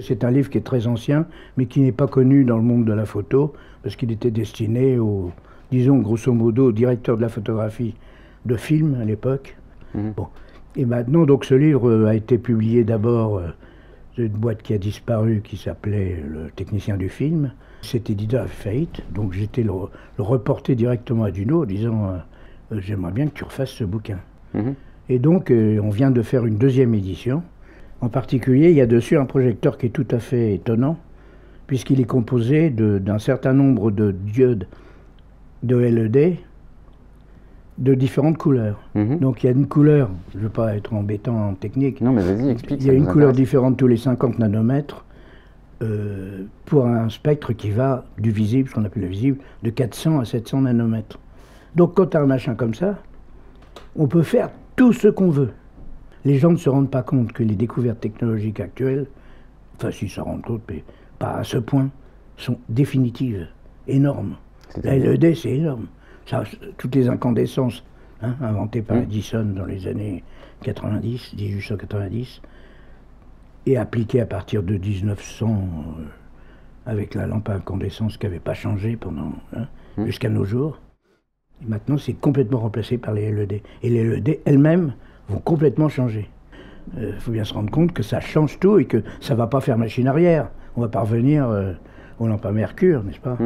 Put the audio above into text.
C'est un livre qui est très ancien, mais qui n'est pas connu dans le monde de la photo, parce qu'il était destiné au, disons grosso modo, au directeur de la photographie de film à l'époque. Bon. Et maintenant, donc, ce livre a été publié d'abord d'une boîte qui a disparu, qui s'appelait Le Technicien du film. Cet éditeur a fait faillite, donc j'étais le reporter directement à Duno en disant j'aimerais bien que tu refasses ce bouquin. Et donc, on vient de faire une deuxième édition. En particulier, il y a dessus un projecteur qui est tout à fait étonnant, puisqu'il est composé d'un certain nombre de diodes de LED de différentes couleurs. Donc il y a une couleur, je ne veux pas être embêtant en technique, non mais vas-y, explique. Il y a une couleur différente tous les 50 nanomètres pour un spectre qui va du visible, ce qu'on appelle le visible, de 400 à 700 nanomètres. Donc quand tu as un machin comme ça, on peut faire tout ce qu'on veut. Les gens ne se rendent pas compte que les découvertes technologiques actuelles, enfin si ça rend compte, mais pas à ce point, sont définitives, énormes. La LED, c'est énorme. Ça, toutes les incandescences inventées par Edison dans les années 90, 1890, et appliquées à partir de 1900 avec la lampe à incandescence qui n'avait pas changé pendant jusqu'à nos jours. Et maintenant, c'est complètement remplacé par les LED. Et les LED elles-mêmes vont complètement changer. Il faut bien se rendre compte que ça change tout et que ça ne va pas faire machine arrière. On va pas revenir aux lampes à mercure, n'est-ce pas ?